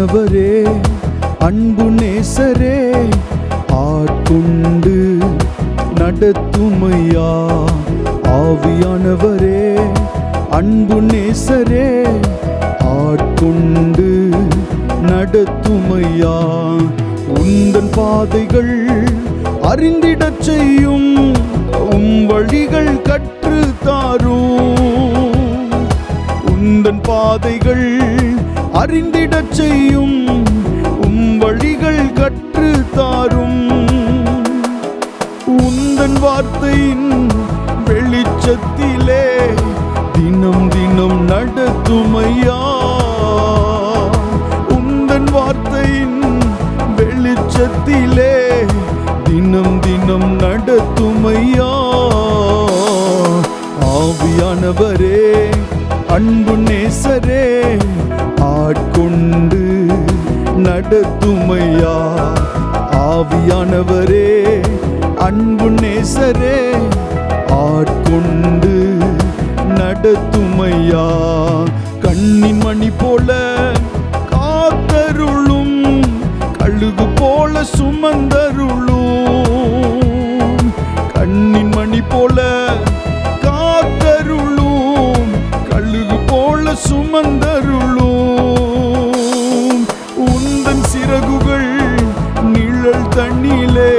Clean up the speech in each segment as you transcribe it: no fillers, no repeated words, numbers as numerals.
ஆவியானவரே அன்பு நேசரே ஆட்கொண்டு நடத்துமையா. ஆவியானவரே அன்பு நேசரே ஆட்கொண்டு நடத்துமையா. உந்தன் பாதைகள் அறிந்திடச் செய்யும், வழிகள் கற்று தாரும். உந்தன் பாதைகள் அறிந்திடச் செய்யும், வழிகள் கற்று தாரும். உந்தன் வார்த்தையின் வெளிச்சத்திலே தினம் தினம் நடத்துமையா. உந்தன் வார்த்தையின் வெளிச்சத்திலே தினம் தினம் நடத்துமையா. ஆவியானவரே அன்பு நேசரே ஆட்கொண்டு நடத்துமையா. ஆவியானவரே அன்பு நேசரே ஆட்கொண்டு நடத்துமையா. கண்ணின் மணி போல காத்தருளும், கழுகு போல சுமந்தருளும். கண்ணின் மணி போல காத்தருளும், கழுகு போல சுமந்தருளும். உந்தன் சிறகுகள் நிழல் தண்ணிலே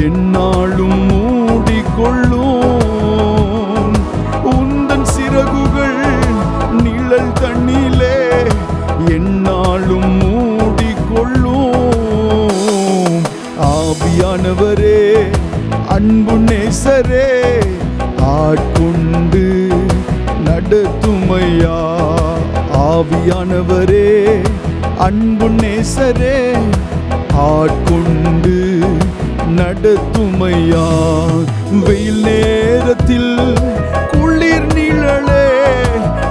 என்னாலும் மூடிக்கொள்ளும். உந்தன் சிறகுகள் நிழல் தண்ணிலே என்னாலும் மூடிக்கொள்ளும். ஆவியானவரே அன்பு நேசரே ஆட்கொண்டு நடத்துமையா. ஆவியானவரே அன்பு நேசரே ஆட்கொண்டு நடத்துமையா. வெயில் நேரத்தில் குளிர் நிழலே,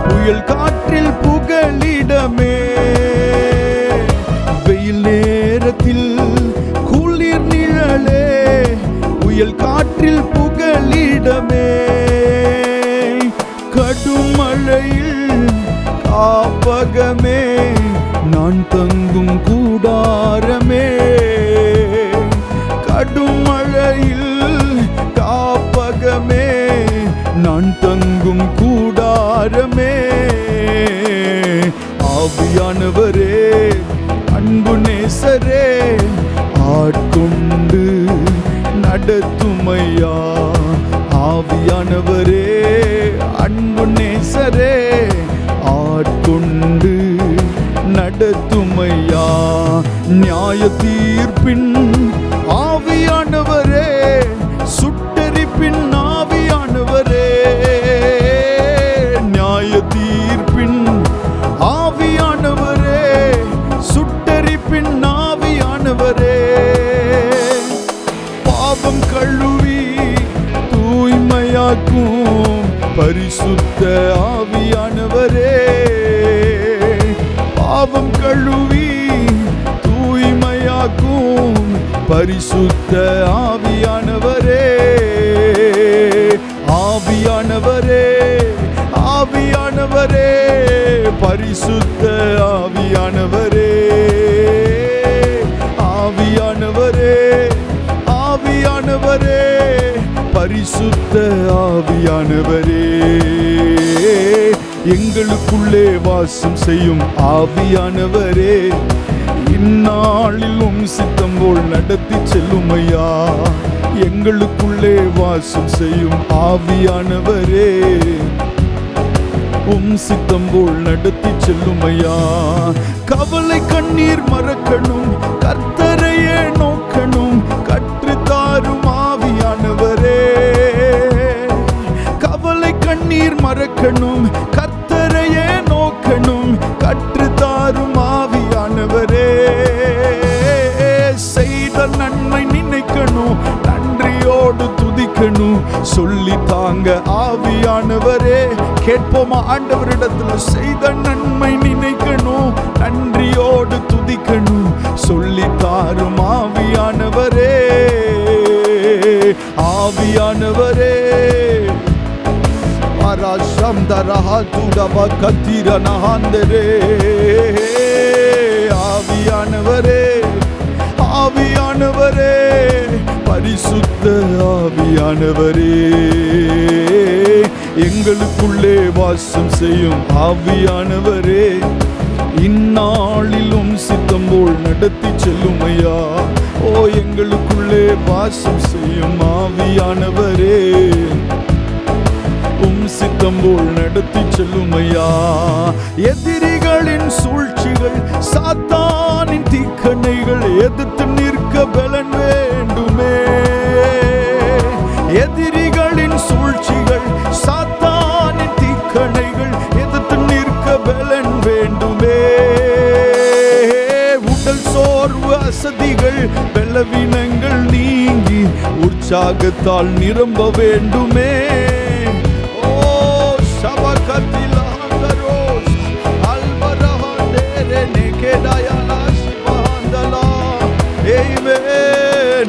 புயல் காற்றில் புகலிடமே. வெயில் நேரத்தில் குளிர் நிழலே, புயல் காற்றில் புகலிடமே. கடும் மழையில் காப்பகமே, நான் தங்கும் கூடாரமே. கடும் மழையில் காப்பகமே, நான் தங்கும் கூடாரமே. ஆவியானவரே அன்பு நேசரே ஆட்கொண்டு நடத்துமையா. ஆவியானவரே அன்பு நேசரே ஆட்கொண்டு நடத்துமையா. நியாய தீர்ப்பின் ஆவியானவரே, சுட்டெரிப்பின் ஆவியானவரே. நியாய தீர்ப்பின் ஆவியானவரே, சுட்டெரிப்பின் ஆவியானவரே. பாவம் கழுவி தூய்மையாக்கும் பரிசுத்த ஆவியானவரே. பாவம் கழுவி தூய்மையாக்கும் பரிசுத்த ஆவியானவரே. ஆவியானவரே ஆவியானவரே பரிசுத்த ஆவியானவரே. ஆவியானவரே ஆவியானவரே பரிசுத்த ஆவியானவரே. எங்களுக்குள்ளே வாசம் செய்யும் ஆவியானவரே, இந்நாளிலும் சித்தம் போல் நடத்தி செல்லுமையா. எங்களுக்குள்ளே வாசம் செய்யும் ஆவியானவரே, சித்தம் போல் நடத்தி செல்லுமையா. கவலை கண்ணீர் மறக்கணும், கர்த்தரையே நோக்கணும், கற்றுத்தாரும் ஆவியானவரே. கவலை கண்ணீர் மறக்கணும், கர்த்தரையே நோக்கணும், கற்றுத்தாரும் ஆவியானவரே. செய்த நன்மை நினைக்கணும், நன்றியோடு துதிக்கணும், சொல்லி தாங்க ஆவியானவரே. கேட்போமா ஆண்டவரிடத்துல? செய்த நன்மை நினைக்கணும், நன்றியோடு துதிக்கணும், சொல்லி தாரும் ஆவியானவரே. ஆவியானவரே ஆவியானவரே, ஆவியானவரே, பரிசுத்த ஆவியானவரே, எங்களுக்குள்ளே வாசம் செய்யும் ஆவியானவரே, இந்நாளிலும் சித்தம் போல் நடத்தி செல்லும் ஐயா. ஓ, எங்களுக்குள்ளே வாசம் செய்யும் ஆவியானவரே, சித்தம் போல் நடத்தி செல்லும் ஐயா. எதிரிகளின் சூழ்ச்சிகள், சாத்தானின் தீக்கணைகள் எதிர்த்து நிற்க பலன் வேண்டுமே. எதிரிகளின் சூழ்ச்சிகள், சாத்தானின் தீக்கணைகள் எதிர்த்து நிற்க பலன் வேண்டுமே. உடல் சோர்வு, அசதிகள், பலவீனங்கள் நீங்கி உற்சாகத்தால் நிரம்ப வேண்டுமே.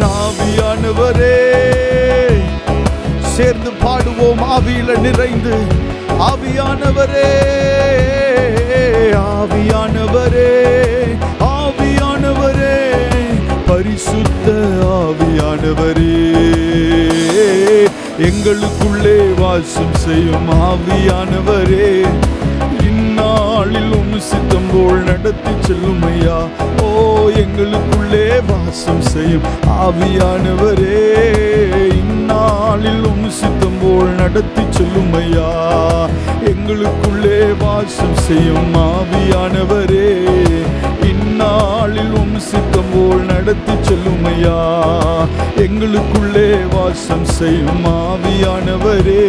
ஆவியானவரே, சேர்ந்து பாடுவோம் ஆவியில நிறைந்து. ஆவியானவரே, ஆவியானவரே, ஆவியானவரே, பரிசுத்த ஆவியானவரே, எங்களுக்குள்ளே வாசம் செய்யும் ஆவியானவரே, இந்நாளிலும் சித்தம் போல் நடத்தி செல்லும் ஐயா. ஓ, எங்களுக்குள்ளே வாசம் செய்யும் ஆவியானவரே, இந்நாளிலும் சித்தம் போல் நடத்தி செல்லும் ஐயா. எங்களுக்குள்ளே வாசம் செய்யும் ஆவியானவரே, இந்நாளிலும் சித்தம் போல் நடத்தி செல்லும் ஐயா. எங்களுக்குள்ளே வாசம் செய்யும் ஆவியானவரே,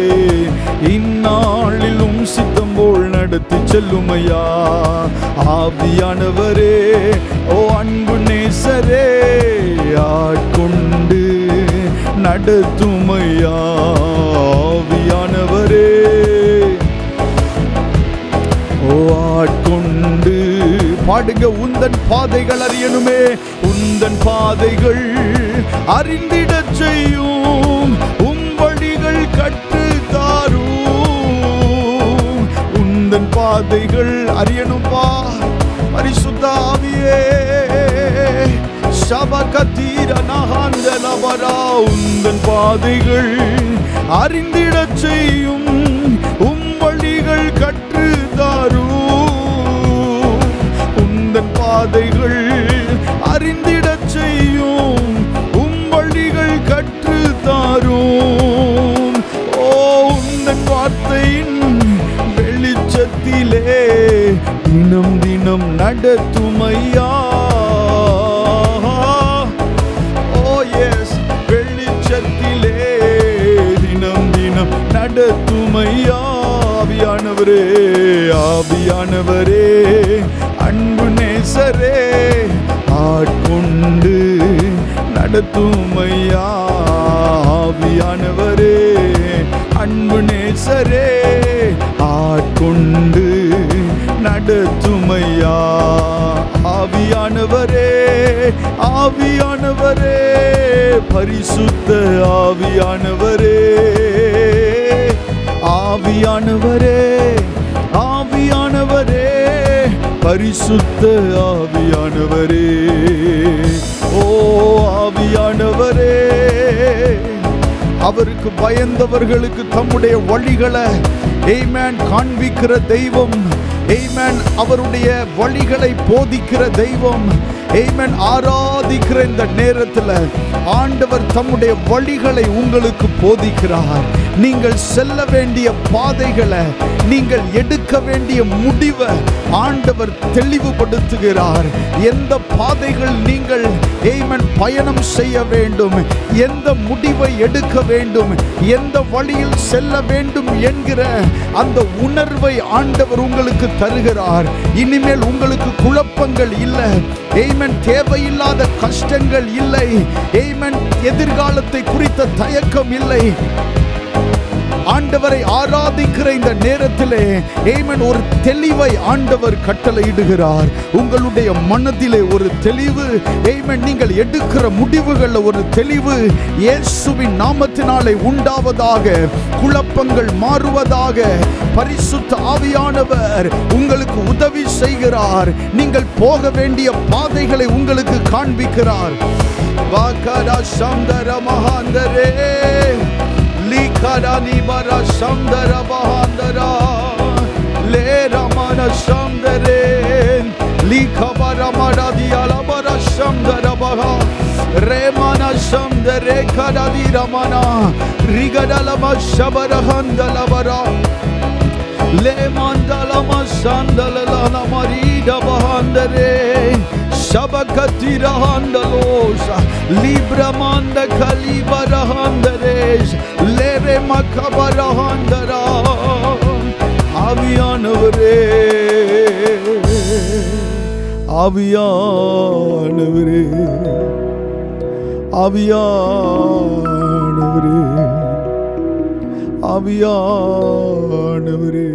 இந்நாளிலும் சித்தம் போல் நடத்தி செல்லும் ஐயா. ஆவியானவரே, ஓ அன்பு நேசரே, ஆட்கொண்டு நடத்தும் ஐயா. ஆவியானவரே, ஓ ஆட்கொண்டு பாடுங்க. உந்தன் பாதைகள் அறியணுமே, உந்தன் பாதைகள் அறிந்திடச் செய்யும், வழிகள் கற்று தாரும். உந்தன் பாதைகள் அறியணும்பா பரிசுத்த ஆவியே. சபகதீர நஹந்தலபரா, உந்தன் பாதைகள் அறிந்திடச் செய்யும், வழிகள் கற்று தாரும். உந்தன் பாதைகள் அறிந்திடச் செய்யும், வழிகள் கற்று தாரும். ஓ, உந்தன் வார்த்தையின் வெளிச்சத்திலே தினம் தினம் நடத்தும் ஐயா. ஓ எஸ், வெளிச்சத்திலே தினம் தினம் நடத்தும் ஐயா. ஆவியானவரே, ஆவியானவரே, அன்பு நேசரே, ஆட்கொண்டு நடத்தும் ஐயா. ஆவியானவரே, அன்பு நேசரே, ஆட்கொண்டு நடத்தும் ஐயா. ஆவியானவரே, ஆவியானவரே, பரிசுத்த ஆவியானவரே, ஆவியானவரே, ஆவியானவரே, பரிசுத்த ஆவியானவரே, ஓ ஆவியானவரே, அவருக்கு பயந்தவர்களுக்கு தம்முடைய வழிகளை ஆமென் காண்பிக்கிற தெய்வம். ஆமென், அவருடைய வழிகளை போதிக்கிற தெய்வம். ஆமென், ஆராதிக்கிற இந்த நேரத்தில் ஆண்டவர் தம்முடைய வழிகளை உங்களுக்கு போதிக்கிறார். நீங்கள் செல்ல வேண்டிய பாதைகளை, நீங்கள் எடுக்க வேண்டிய முடிவை ஆண்டவர் தெளிவுபடுத்துகிறார். எந்த பாதைகள் நீங்கள் ஆமென் பயணம் செய்ய வேண்டும், எந்த முடிவை எடுக்க வேண்டும், எந்த வழியில் செல்ல வேண்டும் என்கிற அந்த உணர்வை ஆண்டவர் உங்களுக்கு தருகிறார். இனிமேல் உங்களுக்கு குழப்பங்கள் இல்லை. ஆமென், தேவையில்லாத கஷ்டங்கள் இல்லை. ஆமென், எதிர்காலத்தை குறித்த தயக்கம் இல்லை. ஆண்டவரை ஆராதிக்கிற இந்த நேரத்திலே ஆமென் ஒரு தெளிவை ஆண்டவர் கட்டளையிடுகிறார். உங்களுடைய மனதிலே ஒரு தெளிவு, ஆமென் நீங்கள் எடுக்கிற முடிவுகள்ல ஒரு தெளிவு இயேசுவின் நாமத்தினாலே உண்டாவதாக. குழப்பங்கள் மாறுவதாக. பரிசுத்த ஆவியானவர் உங்களுக்கு உதவி செய்கிறார். நீங்கள் போக வேண்டிய பாதைகளை உங்களுக்கு காண்பிக்கிறார். வாகரா சந்தர மகாந்தரே லிகரா நிபரா சந்தர மகாந்தரா லே ரமன சந்தரே லிகபரா மரதி அலபரா சந்தர பகா ரேமன சந்தரே கரதி ரமனா ரிகடலம சபரஹந்தலபரா லே மண்டலம சந்தலலன மரிட பஹந்தரே சபகத்திரஹந்தலோசா லிப்ரமந்த கலிபரஹந்தரேஸ் லேரே மக்கபரஹந்தரா. ஆவியானவரே, ஆவியானவரே, ஆவியானவரே, ஆவியானவரே.